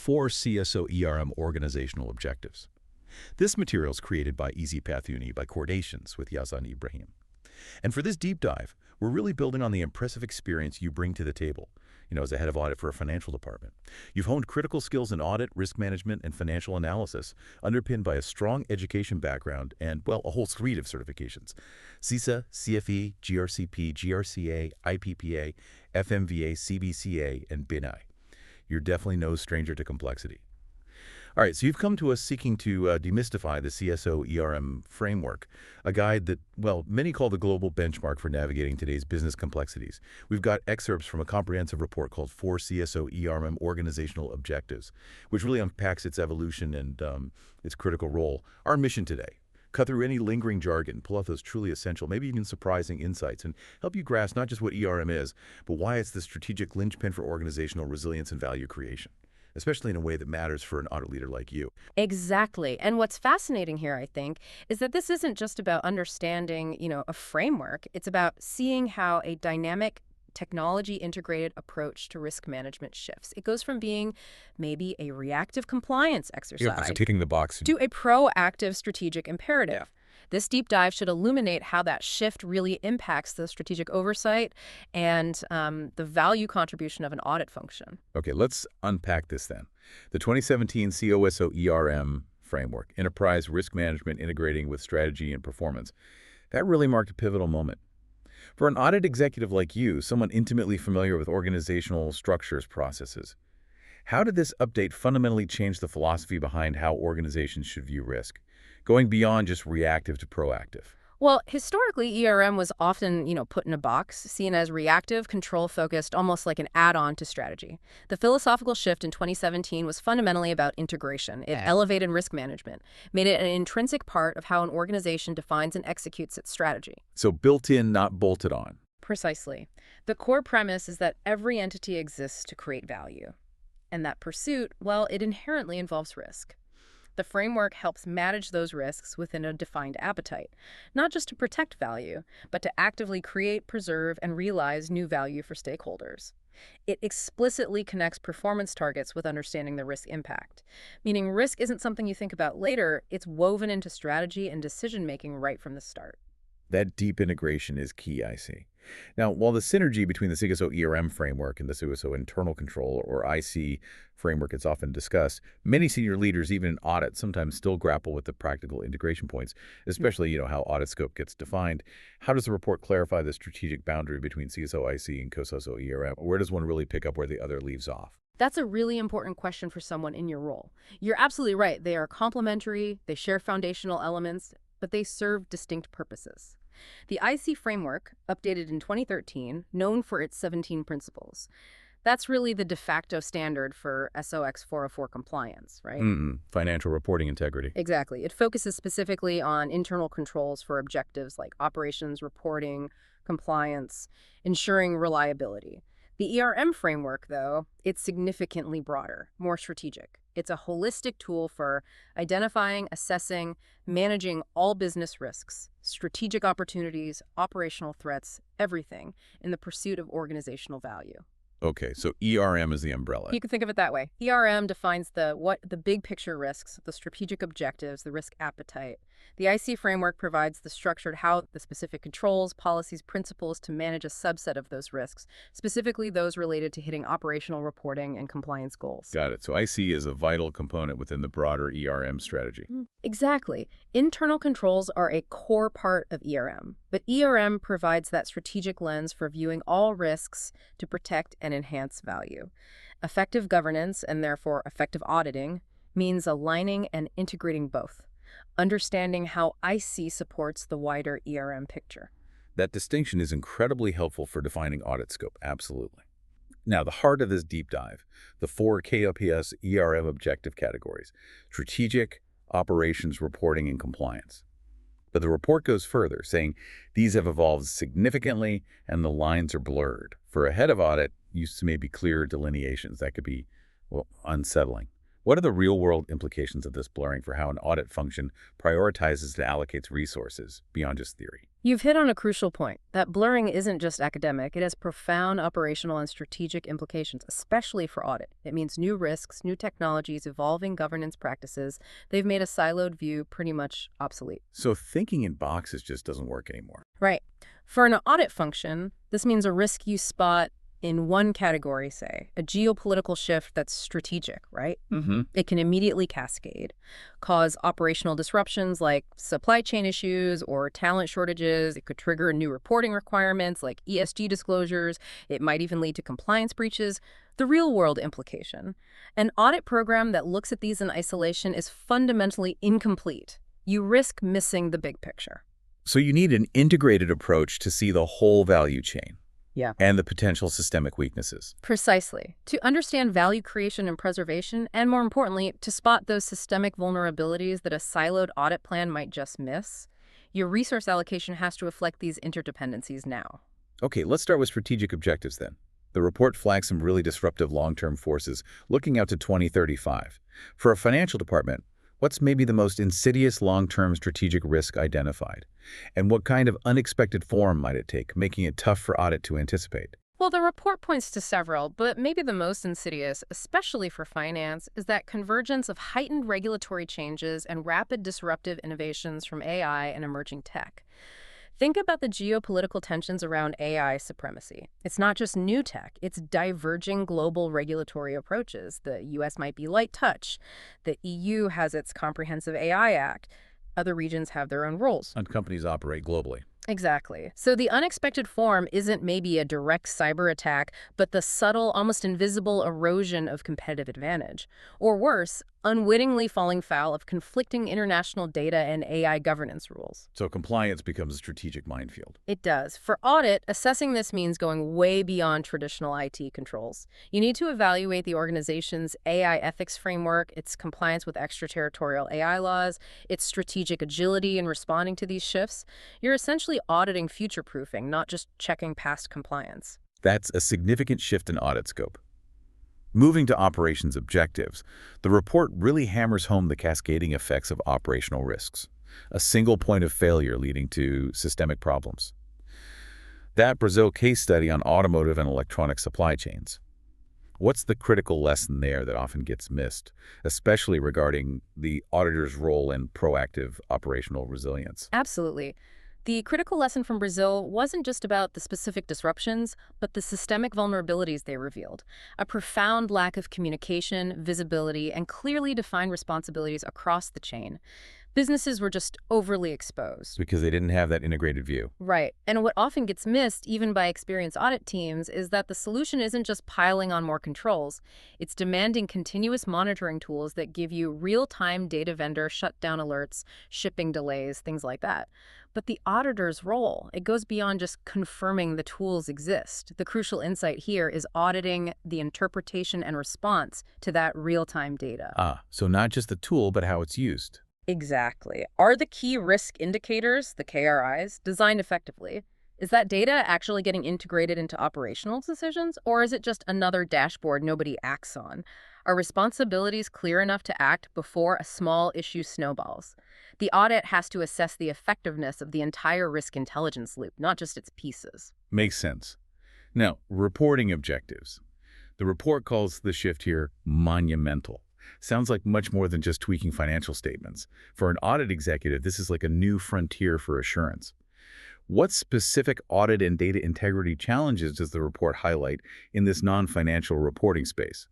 4 CSO ERM organizational objectives. This material is created by EasyPathUni by Coordinations with Yazan Ibrahim. And for this deep dive, we're really building on the impressive experience you bring to the table, as a head of audit for a financial department. You've honed critical skills in audit, risk management, and financial analysis, underpinned by a strong education background and, well, a whole suite of certifications: CISA, CFE, GRCP, GRCA, IPPA, FMVA, CBCA, and BINI. You're definitely no stranger to complexity. All right, so you've come to us seeking to demystify the CSO ERM framework, a guide that, well, many call the global benchmark for navigating today's business complexities. We've got excerpts from a comprehensive report called 4 CSO ERM Organizational Objectives, which really unpacks its evolution and its critical role. Our mission today: cut through any lingering jargon, pull out those truly essential, maybe even surprising insights, and help you grasp not just what ERM is, but why it's the strategic linchpin for organizational resilience and value creation, especially in a way that matters for an audit leader like you. Exactly. And what's fascinating here, I think, is that this isn't just about understanding, a framework. It's about seeing how a dynamic technology-integrated approach to risk management shifts. It goes from being maybe a reactive compliance exercise so ticking the box to a proactive strategic imperative. This deep dive should illuminate how that shift really impacts the strategic oversight and the value contribution of an audit function. Okay, let's unpack this then. The 2017 COSO ERM framework, Enterprise Risk Management Integrating with Strategy and Performance, that really marked a pivotal moment. For an audit executive like you, someone intimately familiar with organizational structures, processes, how did this update fundamentally change the philosophy behind how organizations should view risk, going beyond just reactive to proactive? Well, historically, ERM was often, put in a box, seen as reactive, control-focused, almost like an add-on to strategy. The philosophical shift in 2017 was fundamentally about integration. It elevated risk management, made it an intrinsic part of how an organization defines and executes its strategy. So built in, not bolted on. Precisely. The core premise is that every entity exists to create value. And that pursuit, well, it inherently involves risk. The framework helps manage those risks within a defined appetite, not just to protect value, but to actively create, preserve, and realize new value for stakeholders. It explicitly connects performance targets with understanding the risk impact, meaning risk isn't something you think about later, it's woven into strategy and decision-making right from the start. That deep integration is key, I see. Now, while the synergy between the COSO ERM framework and the COSO internal control, or IC framework, is often discussed, many senior leaders, even in audit, sometimes still grapple with the practical integration points, especially, how audit scope gets defined. How does the report clarify the strategic boundary between COSO IC and COSO ERM? Where does one really pick up where the other leaves off? That's a really important question for someone in your role. You're absolutely right. They are complementary, they share foundational elements, but they serve distinct purposes. The IC framework, updated in 2013, known for its 17 principles, that's really the de facto standard for SOX 404 compliance, right? Financial reporting integrity. Exactly. It focuses specifically on internal controls for objectives like operations, reporting, compliance, ensuring reliability. The ERM framework, though, it's significantly broader, more strategic. It's a holistic tool for identifying, assessing, managing all business risks, strategic opportunities, operational threats, everything in the pursuit of organizational value. Okay, so ERM is the umbrella. You can think of it that way. ERM defines the big picture risks, the strategic objectives, the risk appetite. The IC framework provides the structured how, the specific controls, policies, principles to manage a subset of those risks, specifically those related to hitting operational reporting and compliance goals. Got it. So IC is a vital component within the broader ERM strategy. Exactly. Internal controls are a core part of ERM, but ERM provides that strategic lens for viewing all risks to protect and enhance value. Effective governance, and therefore effective auditing, means aligning and integrating both, understanding how IC supports the wider ERM picture. That distinction is incredibly helpful for defining audit scope, absolutely. Now, the heart of this deep dive, the 4 KOPS ERM objective categories: strategic, operations, reporting, and compliance. But the report goes further, saying these have evolved significantly and the lines are blurred. For a head of audit, used to maybe clearer delineations that could be, well, unsettling. What are the real-world implications of this blurring for how an audit function prioritizes and allocates resources beyond just theory? You've hit on a crucial point. That blurring isn't just academic. It has profound operational and strategic implications, especially for audit. It means new risks, new technologies, evolving governance practices. They've made a siloed view pretty much obsolete. So thinking in boxes just doesn't work anymore. Right. For an audit function, this means a risk you spot in one category, say, a geopolitical shift that's strategic, right? It can immediately cascade, cause operational disruptions like supply chain issues or talent shortages. It could trigger new reporting requirements like ESG disclosures. It might even lead to compliance breaches. The real-world implication: an audit program that looks at these in isolation is fundamentally incomplete. You risk missing the big picture. So you need an integrated approach to see the whole value chain. Yeah. And the potential systemic weaknesses. Precisely. To understand value creation and preservation, and more importantly, to spot those systemic vulnerabilities that a siloed audit plan might just miss, your resource allocation has to reflect these interdependencies now. Okay, let's start with strategic objectives then. The report flags some really disruptive long-term forces looking out to 2035. For a financial department, what's maybe the most insidious long-term strategic risk identified? And what kind of unexpected form might it take, making it tough for audit to anticipate? Well, the report points to several, but maybe the most insidious, especially for finance, is that convergence of heightened regulatory changes and rapid disruptive innovations from AI and emerging tech. Think about the geopolitical tensions around AI supremacy. It's not just new tech, it's diverging global regulatory approaches. The US might be light touch. The EU has its Comprehensive AI Act. Other regions have their own rules. And companies operate globally. Exactly. So the unexpected form isn't maybe a direct cyber attack, but the subtle, almost invisible erosion of competitive advantage. Or worse, unwittingly falling foul of conflicting international data and AI governance rules. So compliance becomes a strategic minefield. It does. For audit, assessing this means going way beyond traditional IT controls. You need to evaluate the organization's AI ethics framework, its compliance with extraterritorial AI laws, its strategic agility in responding to these shifts. You're essentially auditing future-proofing, not just checking past compliance. That's a significant shift in audit scope. Moving to operations objectives, the report really hammers home the cascading effects of operational risks, a single point of failure leading to systemic problems. That Brazil case study on automotive and electronic supply chains. What's the critical lesson there that often gets missed, especially regarding the auditor's role in proactive operational resilience? Absolutely. The critical lesson from Brazil wasn't just about the specific disruptions, but the systemic vulnerabilities they revealed. A profound lack of communication, visibility, and clearly defined responsibilities across the chain. Businesses were just overly exposed. Because they didn't have that integrated view. Right. And what often gets missed, even by experienced audit teams, is that the solution isn't just piling on more controls. It's demanding continuous monitoring tools that give you real-time data vendor shutdown alerts, shipping delays, things like that. But the auditor's role, it goes beyond just confirming the tools exist. The crucial insight here is auditing the interpretation and response to that real-time data. So not just the tool, but how it's used. Exactly. Are the key risk indicators, the KRIs, designed effectively? Is that data actually getting integrated into operational decisions, or is it just another dashboard nobody acts on? Are responsibilities clear enough to act before a small issue snowballs? The audit has to assess the effectiveness of the entire risk intelligence loop, not just its pieces. Makes sense. Now, reporting objectives. The report calls the shift here monumental. Sounds like much more than just tweaking financial statements. For an audit executive, this is like a new frontier for assurance. What specific audit and data integrity challenges does the report highlight in this non-financial reporting space?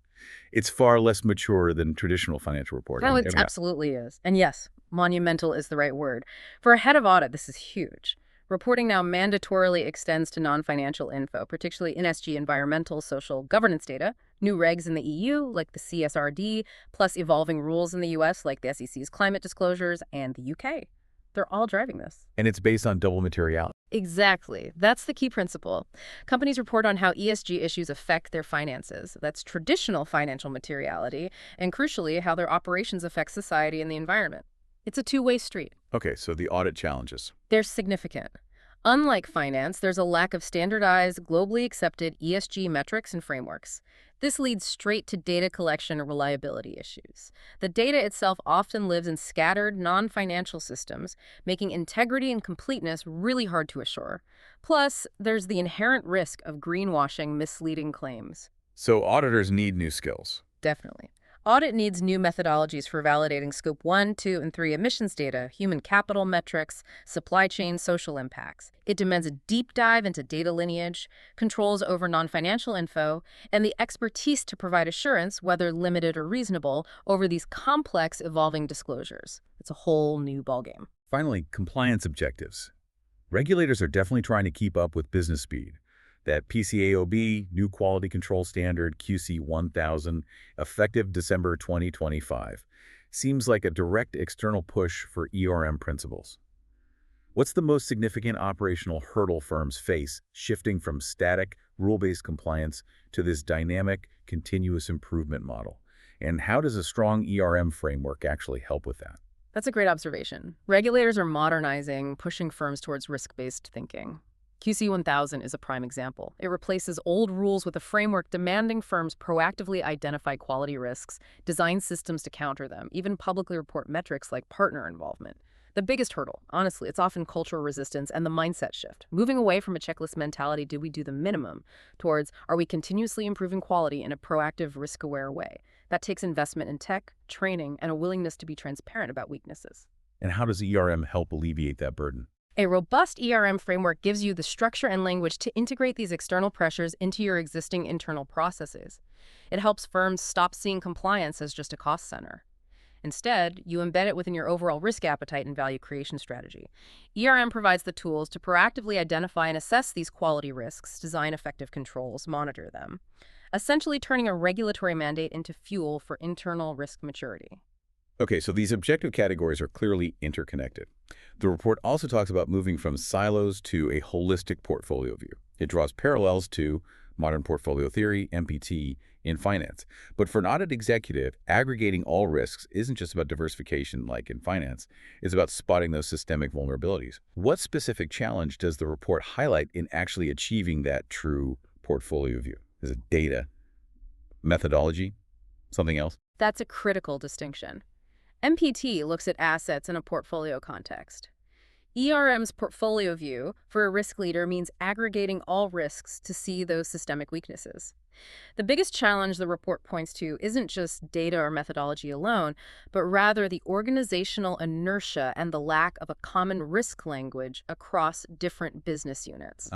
It's far less mature than traditional financial reporting. Oh, it absolutely is. And yes, monumental is the right word. For a head of audit, this is huge. Reporting now mandatorily extends to non-financial info, particularly ESG environmental, social governance data, new regs in the EU, like the CSRD, plus evolving rules in the US, like the SEC's climate disclosures, and the UK. They're all driving this. And it's based on double materiality. Exactly. That's the key principle. Companies report on how ESG issues affect their finances. That's traditional financial materiality, and crucially, how their operations affect society and the environment. It's a two-way street. Okay, so the audit challenges. They're significant. Unlike finance, there's a lack of standardized, globally accepted ESG metrics and frameworks. This leads straight to data collection and reliability issues. The data itself often lives in scattered, non-financial systems, making integrity and completeness really hard to assure. Plus, there's the inherent risk of greenwashing misleading claims. So auditors need new skills. Definitely. Audit needs new methodologies for validating Scope 1, 2, and 3 emissions data, human capital metrics, supply chain social impacts. It demands a deep dive into data lineage, controls over non-financial info, and the expertise to provide assurance, whether limited or reasonable, over these complex, evolving disclosures. It's a whole new ballgame. Finally, compliance objectives. Regulators are definitely trying to keep up with business speed. That PCAOB, New Quality Control Standard, QC 1000, effective December 2025, seems like a direct external push for ERM principles. What's the most significant operational hurdle firms face shifting from static, rule-based compliance to this dynamic, continuous improvement model? And how does a strong ERM framework actually help with that? That's a great observation. Regulators are modernizing, pushing firms towards risk-based thinking. QC 1000 is a prime example. It replaces old rules with a framework demanding firms proactively identify quality risks, design systems to counter them, even publicly report metrics like partner involvement. The biggest hurdle, honestly, it's often cultural resistance and the mindset shift. Moving away from a checklist mentality, do we do the minimum, towards are we continuously improving quality in a proactive, risk-aware way? That takes investment in tech, training, and a willingness to be transparent about weaknesses. And how does ERM help alleviate that burden? A robust ERM framework gives you the structure and language to integrate these external pressures into your existing internal processes. It helps firms stop seeing compliance as just a cost center. Instead, you embed it within your overall risk appetite and value creation strategy. ERM provides the tools to proactively identify and assess these quality risks, design effective controls, monitor them, essentially turning a regulatory mandate into fuel for internal risk maturity. Okay, so these objective categories are clearly interconnected. The report also talks about moving from silos to a holistic portfolio view. It draws parallels to modern portfolio theory, MPT, in finance. But for an audit executive, aggregating all risks isn't just about diversification like in finance. It's about spotting those systemic vulnerabilities. What specific challenge does the report highlight in actually achieving that true portfolio view? Is it data, methodology, something else? That's a critical distinction. MPT looks at assets in a portfolio context. ERM's portfolio view for a risk leader means aggregating all risks to see those systemic weaknesses. The biggest challenge the report points to isn't just data or methodology alone, but rather the organizational inertia and the lack of a common risk language across different business units.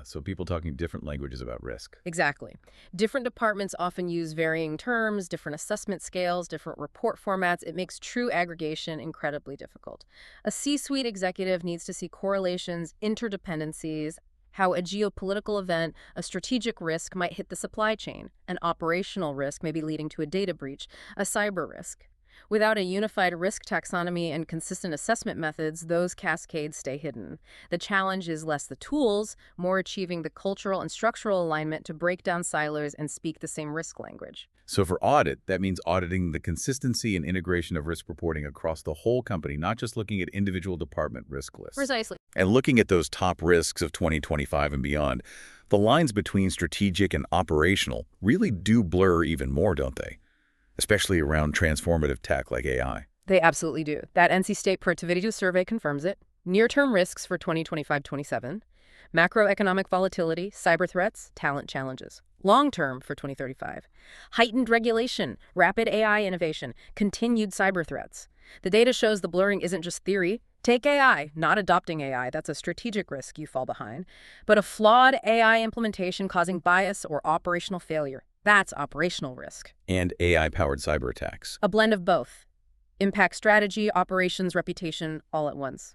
So people talking different languages about risk. Exactly. Different departments often use varying terms, different assessment scales, different report formats. It makes true aggregation incredibly difficult. A C-suite executive needs to see correlations, interdependencies, how a geopolitical event, a strategic risk might hit the supply chain, an operational risk maybe leading to a data breach, a cyber risk. Without a unified risk taxonomy and consistent assessment methods, those cascades stay hidden. The challenge is less the tools, more achieving the cultural and structural alignment to break down silos and speak the same risk language. So for audit, that means auditing the consistency and integration of risk reporting across the whole company, not just looking at individual department risk lists. Precisely. And looking at those top risks of 2025 and beyond, the lines between strategic and operational really do blur even more, don't they? Especially around transformative tech like AI. They absolutely do. That NC State Productivity Survey confirms it. Near-term risks for 2025-27, macroeconomic volatility, cyber threats, talent challenges. Long-term for 2035, heightened regulation, rapid AI innovation, continued cyber threats. The data shows the blurring isn't just theory. Take AI, not adopting AI, that's a strategic risk you fall behind, but a flawed AI implementation causing bias or operational failure. That's operational risk. And AI-powered cyber attacks. A blend of both. Impact strategy, operations, reputation, all at once.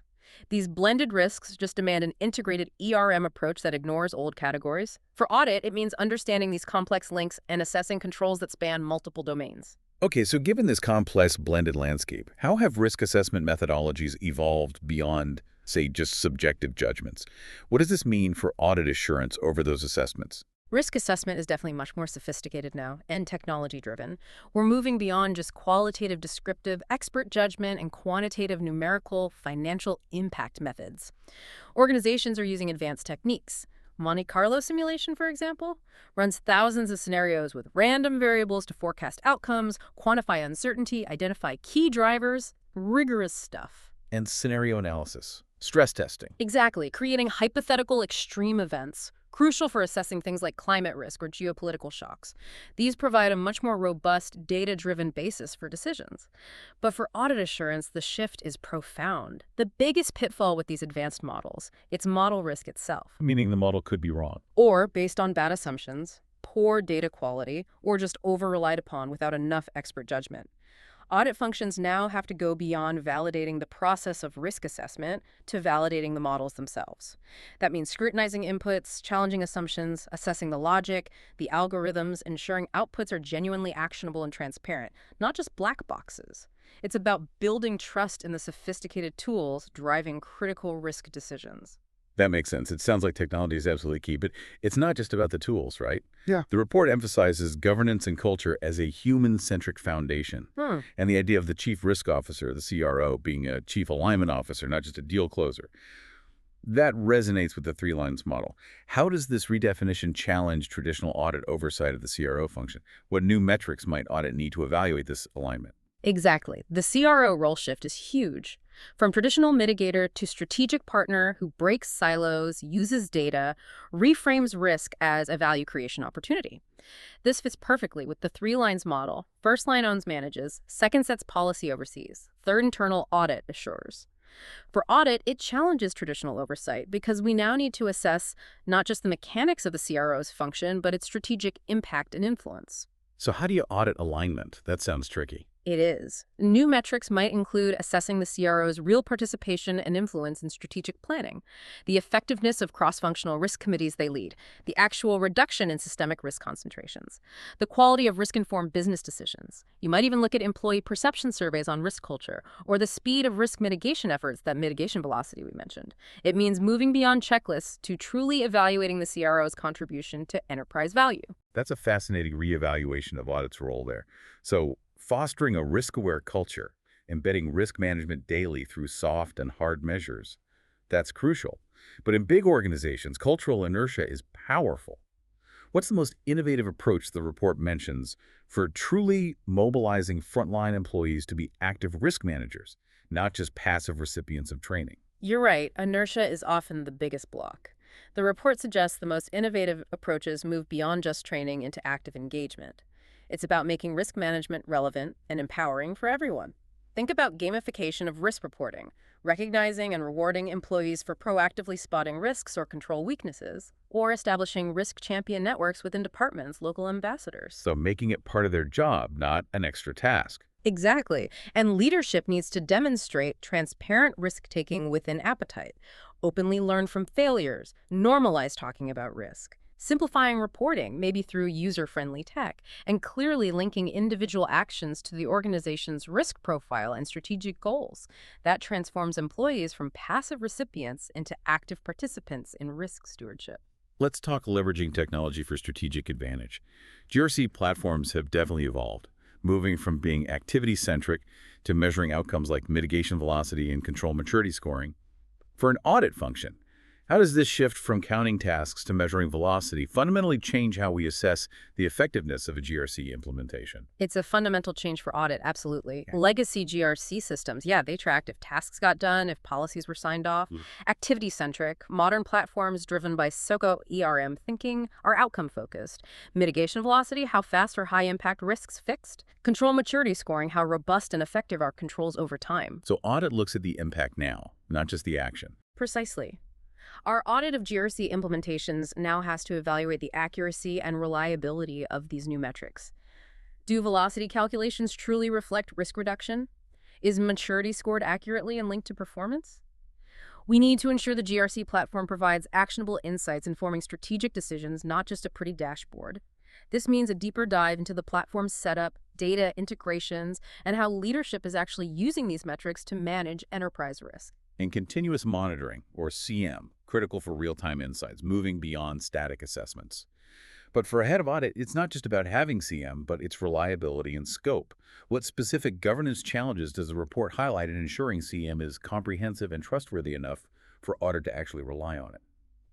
These blended risks just demand an integrated ERM approach that ignores old categories. For audit, it means understanding these complex links and assessing controls that span multiple domains. Okay, so given this complex blended landscape, how have risk assessment methodologies evolved beyond, say, just subjective judgments? What does this mean for audit assurance over those assessments? Risk assessment is definitely much more sophisticated now and technology-driven. We're moving beyond just qualitative descriptive, expert judgment, and quantitative numerical financial impact methods. Organizations are using advanced techniques. Monte Carlo simulation, for example, runs thousands of scenarios with random variables to forecast outcomes, quantify uncertainty, identify key drivers. Rigorous stuff. And scenario analysis, stress testing. Exactly, creating hypothetical extreme events, crucial for assessing things like climate risk or geopolitical shocks. These provide a much more robust, data-driven basis for decisions. But for audit assurance, the shift is profound. The biggest pitfall with these advanced models, it's model risk itself. Meaning the model could be wrong. Or based on bad assumptions, poor data quality, or just over-relied upon without enough expert judgment. Audit functions now have to go beyond validating the process of risk assessment to validating the models themselves. That means scrutinizing inputs, challenging assumptions, assessing the logic, the algorithms, ensuring outputs are genuinely actionable and transparent, not just black boxes. It's about building trust in the sophisticated tools driving critical risk decisions. That makes sense. It sounds like technology is absolutely key, but it's not just about the tools, right? Yeah. The report emphasizes governance and culture as a human-centric foundation. And the idea of the chief risk officer, the CRO, being a chief alignment officer, not just a deal closer. That resonates with the three lines model. How does this redefinition challenge traditional audit oversight of the CRO function? What new metrics might audit need to evaluate this alignment? Exactly. The CRO role shift is huge. From traditional mitigator to strategic partner who breaks silos, uses data, reframes risk as a value creation opportunity. This fits perfectly with the three lines model. First line owns manages, second sets policy oversees, third internal audit assures. For audit, it challenges traditional oversight because we now need to assess not just the mechanics of the CRO's function, but its strategic impact and influence. So how do you audit alignment? That sounds tricky. It is. New metrics might include assessing the CRO's real participation and influence in strategic planning, the effectiveness of cross-functional risk committees they lead, the actual reduction in systemic risk concentrations, the quality of risk-informed business decisions. You might even look at employee perception surveys on risk culture, or the speed of risk mitigation efforts, that mitigation velocity we mentioned. It means moving beyond checklists to truly evaluating the CRO's contribution to enterprise value. That's a fascinating reevaluation of audit's role there. So fostering a risk-aware culture, embedding risk management daily through soft and hard measures, that's crucial. But in big organizations, cultural inertia is powerful. What's the most innovative approach the report mentions for truly mobilizing frontline employees to be active risk managers, not just passive recipients of training? You're right, inertia is often the biggest block. The report suggests the most innovative approaches move beyond just training into active engagement. It's about making risk management relevant and empowering for everyone. Think about gamification of risk reporting, recognizing and rewarding employees for proactively spotting risks or control weaknesses, or establishing risk champion networks within departments, local ambassadors. So making it part of their job, not an extra task. Exactly. And leadership needs to demonstrate transparent risk-taking within appetite, openly learn from failures, normalize talking about risk, simplifying reporting, maybe through user-friendly tech, and clearly linking individual actions to the organization's risk profile and strategic goals. That transforms employees from passive recipients into active participants in risk stewardship. Let's talk leveraging technology for strategic advantage. GRC platforms have definitely evolved, moving from being activity-centric to measuring outcomes like mitigation velocity and control maturity scoring. For an audit function, how does this shift from counting tasks to measuring velocity fundamentally change how we assess the effectiveness of a GRC implementation? It's a fundamental change for audit, absolutely. Okay. Legacy GRC systems, they tracked if tasks got done, if policies were signed off. Activity-centric, modern platforms driven by COSO ERM thinking are outcome-focused. Mitigation velocity, how fast or high-impact risks fixed. Control maturity scoring, how robust and effective are controls over time. So audit looks at the impact now, not just the action. Precisely. Our audit of GRC implementations now has to evaluate the accuracy and reliability of these new metrics. Do velocity calculations truly reflect risk reduction? Is maturity scored accurately and linked to performance? We need to ensure the GRC platform provides actionable insights informing strategic decisions, not just a pretty dashboard. This means a deeper dive into the platform's setup, data integrations, and how leadership is actually using these metrics to manage enterprise risk. And continuous monitoring, or CM, critical for real-time insights, moving beyond static assessments. But for a head of audit, it's not just about having CM, but its reliability and scope. What specific governance challenges does the report highlight in ensuring CM is comprehensive and trustworthy enough for audit to actually rely on it?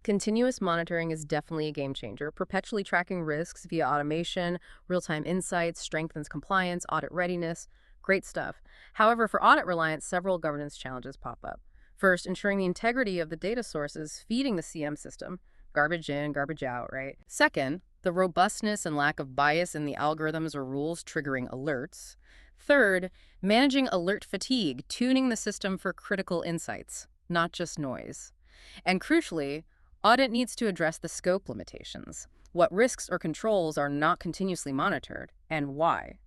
Continuous monitoring is definitely a game changer. Perpetually tracking risks via automation, real-time insights, strengthens compliance, audit readiness. Great stuff. However, for audit reliance, several governance challenges pop up. First, ensuring the integrity of the data sources feeding the CM system. Garbage in, garbage out, right? Second, the robustness and lack of bias in the algorithms or rules triggering alerts. Third, managing alert fatigue, tuning the system for critical insights, not just noise. And crucially, audit needs to address the scope limitations. What risks or controls are not continuously monitored, and why?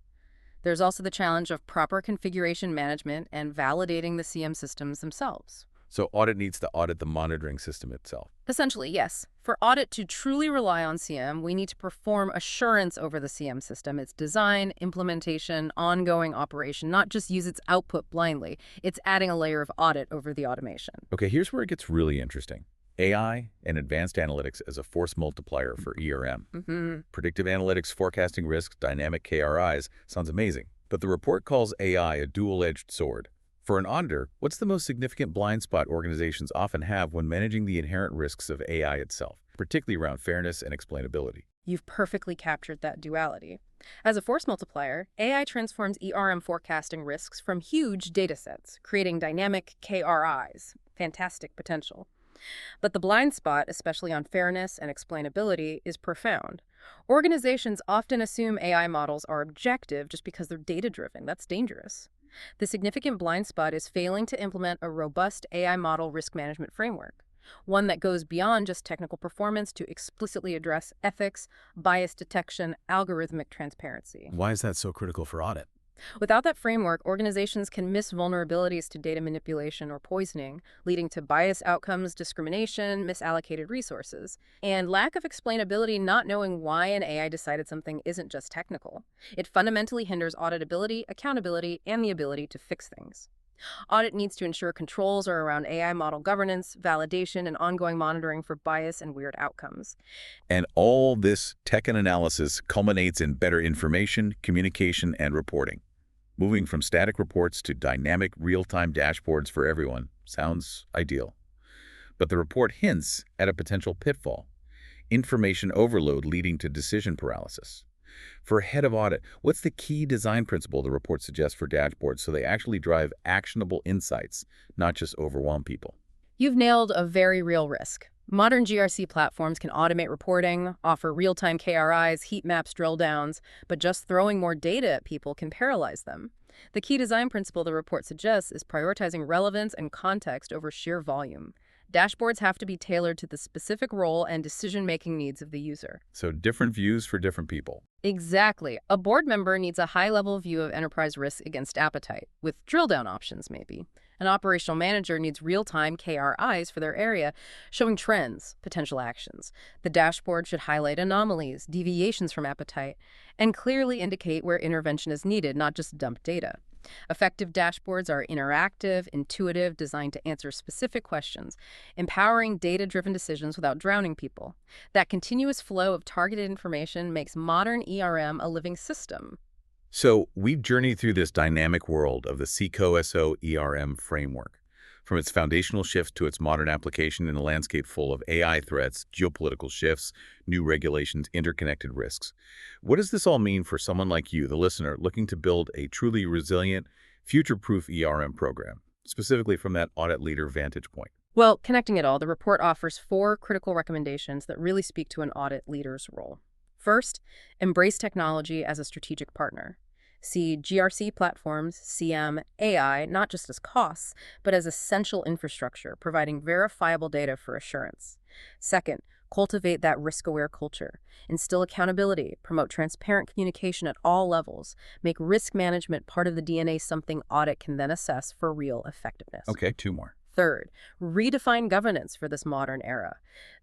There's also the challenge of proper configuration management and validating the CM systems themselves. So audit needs to audit the monitoring system itself. Essentially, yes. For audit to truly rely on CM, we need to perform assurance over the CM system, its design, implementation, ongoing operation, not just use its output blindly. It's adding a layer of audit over the automation. Okay, here's where it gets really interesting. AI and advanced analytics as a force multiplier for ERM. Predictive analytics, forecasting risks, dynamic KRIs sounds amazing. But the report calls AI a dual-edged sword. For an auditor, what's the most significant blind spot organizations often have when managing the inherent risks of AI itself, particularly around fairness and explainability? You've perfectly captured that duality. As a force multiplier, AI transforms ERM forecasting risks from huge datasets, creating dynamic KRIs. Fantastic potential. But the blind spot, especially on fairness and explainability, is profound. Organizations often assume AI models are objective just because they're data-driven. That's dangerous. The significant blind spot is failing to implement a robust AI model risk management framework, one that goes beyond just technical performance to explicitly address ethics, bias detection, algorithmic transparency. Why is that so critical for audit? Without that framework, organizations can miss vulnerabilities to data manipulation or poisoning, leading to bias outcomes, discrimination, misallocated resources, and lack of explainability, not knowing why an AI decided something isn't just technical. It fundamentally hinders auditability, accountability, and the ability to fix things. Audit needs to ensure controls are around AI model governance, validation, and ongoing monitoring for bias and weird outcomes. And all this tech and analysis culminates in better information, communication, and reporting. Moving from static reports to dynamic, real-time dashboards for everyone sounds ideal. But the report hints at a potential pitfall: information overload leading to decision paralysis. For a head of audit, what's the key design principle the report suggests for dashboards so they actually drive actionable insights, not just overwhelm people? You've nailed a very real risk. Modern GRC platforms can automate reporting, offer real-time KRIs, heat maps, drill downs, but just throwing more data at people can paralyze them. The key design principle the report suggests is prioritizing relevance and context over sheer volume. Dashboards have to be tailored to the specific role and decision-making needs of the user. So different views for different people. Exactly. A board member needs a high-level view of enterprise risk against appetite, with drill-down options maybe. An operational manager needs real-time KRIs for their area, showing trends, potential actions. The dashboard should highlight anomalies, deviations from appetite, and clearly indicate where intervention is needed, not just dump data. Effective dashboards are interactive, intuitive, designed to answer specific questions, empowering data-driven decisions without drowning people. That continuous flow of targeted information makes modern ERM a living system. So we've journeyed through this dynamic world of the COSO ERM framework, from its foundational shift to its modern application in a landscape full of AI threats, geopolitical shifts, new regulations, interconnected risks. What does this all mean for someone like you, the listener, looking to build a truly resilient, future-proof ERM program, specifically from that audit leader vantage point? Well, connecting it all, the report offers 4 critical recommendations that really speak to an audit leader's role. First, embrace technology as a strategic partner. See GRC platforms, CM, AI, not just as costs, but as essential infrastructure, providing verifiable data for assurance. Second, cultivate that risk-aware culture. Instill accountability, promote transparent communication at all levels, make risk management part of the DNA, something audit can then assess for real effectiveness. Okay, 2 more. Third, redefine governance for this modern era.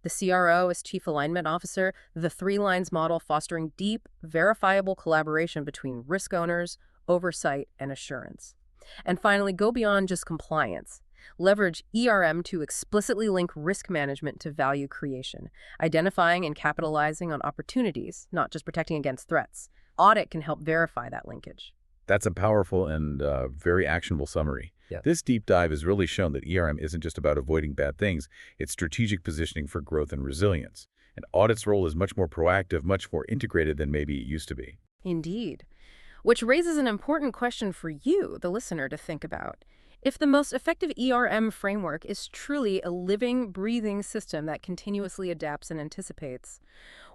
The CRO as Chief Alignment Officer, the 3 lines model fostering deep, verifiable collaboration between risk owners, oversight, and assurance. And finally, go beyond just compliance. Leverage ERM to explicitly link risk management to value creation, identifying and capitalizing on opportunities, not just protecting against threats. Audit can help verify that linkage. That's a powerful and very actionable summary. Yeah. This deep dive has really shown that ERM isn't just about avoiding bad things, it's strategic positioning for growth and resilience. And audit's role is much more proactive, much more integrated than maybe it used to be. Indeed. Which raises an important question for you, the listener, to think about. If the most effective ERM framework is truly a living, breathing system that continuously adapts and anticipates,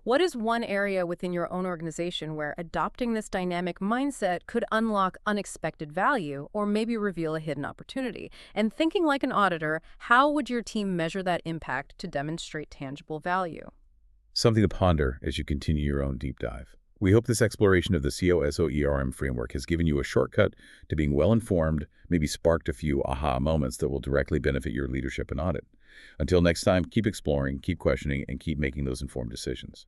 what is one area within your own organization where adopting this dynamic mindset could unlock unexpected value or maybe reveal a hidden opportunity? And thinking like an auditor, how would your team measure that impact to demonstrate tangible value? Something to ponder as you continue your own deep dive. We hope this exploration of the COSO ERM framework has given you a shortcut to being well-informed, maybe sparked a few aha moments that will directly benefit your leadership and audit. Until next time, keep exploring, keep questioning, and keep making those informed decisions.